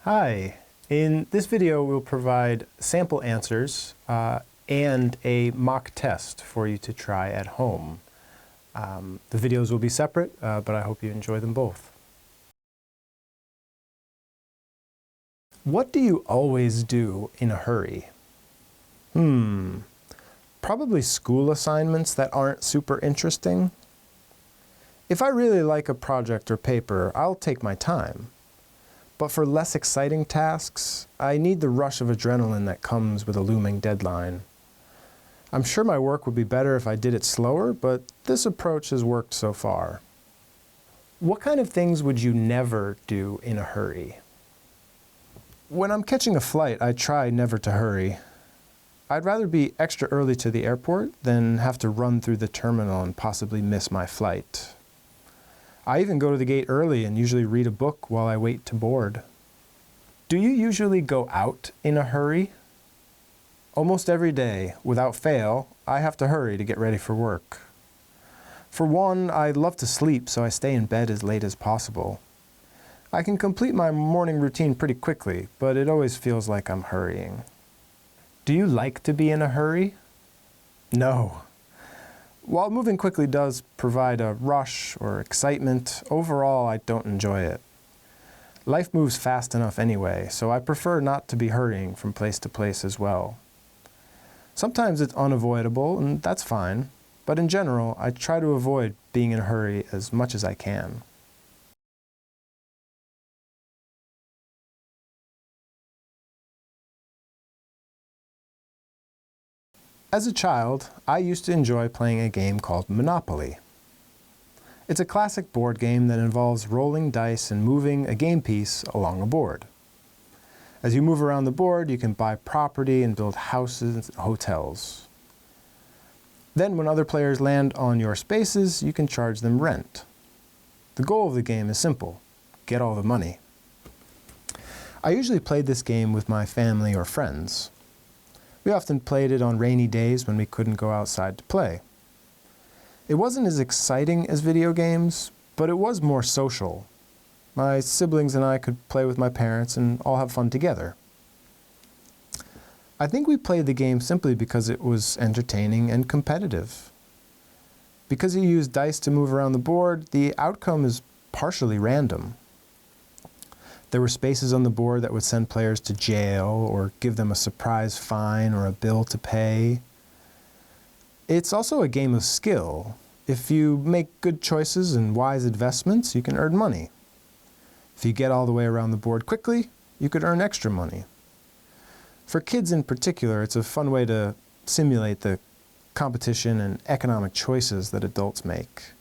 Hi. In this video, we'll provide sample answers and a mock test for you to try at home. The videos will be separate, but I hope you enjoy them both. What do you always do in a hurry? Probably school assignments that aren't super interesting. If I really like a project or paper, I'll take my time. But for less exciting tasks, I need the rush of adrenaline that comes with a looming deadline. I'm sure my work would be better if I did it slower, but this approach has worked so far. What kind of things would you never do in a hurry? When I'm catching a flight, I try never to hurry. I'd rather be extra early to the airport than have to run through the terminal and possibly miss my flight. I even go to the gate early and usually read a book while I wait to board. Do you usually go out in a hurry? Almost every day, without fail, I have to hurry to get ready for work. For one, I love to sleep, so I stay in bed as late as possible. I can complete my morning routine pretty quickly, but it always feels like I'm hurrying. Do you like to be in a hurry? No. While moving quickly does provide a rush or excitement, overall I don't enjoy it. Life moves fast enough anyway, so I prefer not to be hurrying from place to place as well. Sometimes it's unavoidable, and that's fine, but in general, I try to avoid being in a hurry as much as I can. As a child, I used to enjoy playing a game called Monopoly. It's a classic board game that involves rolling dice and moving a game piece along a board. As you move around the board, you can buy property and build houses and hotels. Then when other players land on your spaces, you can charge them rent. The goal of the game is simple: get all the money. I usually played this game with my family or friends. We often played it on rainy days when we couldn't go outside to play. It wasn't as exciting as video games, but it was more social. My siblings and I could play with my parents and all have fun together. I think we played the game simply because it was entertaining and competitive. Because you use dice to move around the board, the outcome is partially random. There were spaces on the board that would send players to jail or give them a surprise fine or a bill to pay. It's also a game of skill. If you make good choices and wise investments, you can earn money. If you get all the way around the board quickly, you could earn extra money. For kids in particular, it's a fun way to simulate the competition and economic choices that adults make.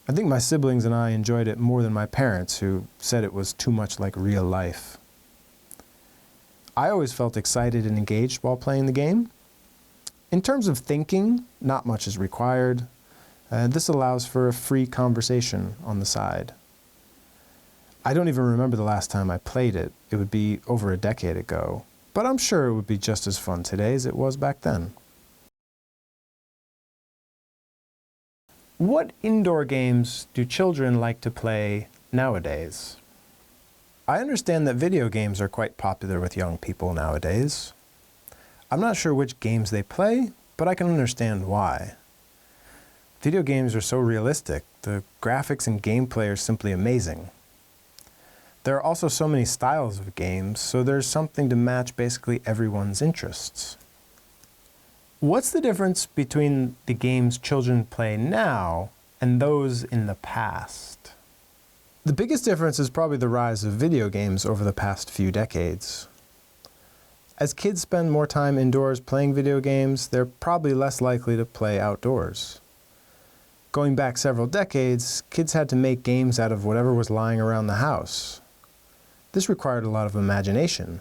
I think my siblings and I enjoyed it more than my parents, who said it was too much like real life. I always felt excited and engaged while playing the game. In terms of thinking, not much is required. This allows for a free conversation on the side. I don't even remember the last time I played it. It would be over a decade ago, but I'm sure it would be just as fun today as it was back then. What indoor games do children like to play nowadays? I understand that video games are quite popular with young people nowadays. I'm not sure which games they play, but I can understand why. Video games are so realistic. The graphics and gameplay are simply amazing. There are also so many styles of games, so there's something to match basically everyone's interests. What's the difference between the games children play now and those in the past? The biggest difference is probably the rise of video games over the past few decades. As kids spend more time indoors playing video games, they're probably less likely to play outdoors. Going back several decades, kids had to make games out of whatever was lying around the house. This required a lot of imagination.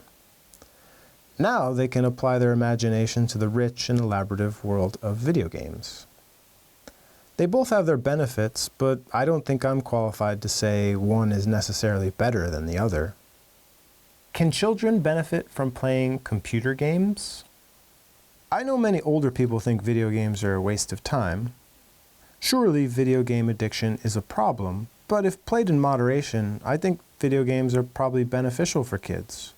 Now they can apply their imagination to the rich and elaborative world of video games. They both have their benefits, but I don't think I'm qualified to say one is necessarily better than the other. Can children benefit from playing computer games? I know many older people think video games are a waste of time. Surely video game addiction is a problem, but if played in moderation, I think video games are probably beneficial for kids.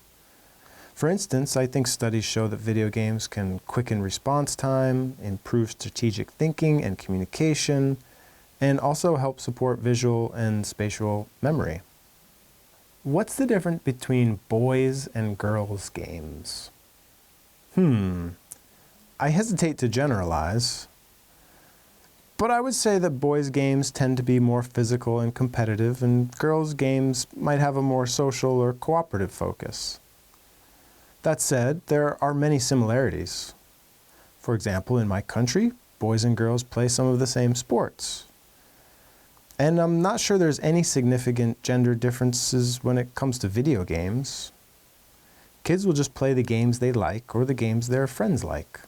For instance, I think studies show that video games can quicken response time, improve strategic thinking and communication, and also help support visual and spatial memory. What's the difference between boys and girls games? I hesitate to generalize, but I would say that boys' games tend to be more physical and competitive, and girls' games might have a more social or cooperative focus. That said, there are many similarities. For example, in my country, boys and girls play some of the same sports. And I'm not sure there's any significant gender differences when it comes to video games. Kids will just play the games they like or the games their friends like.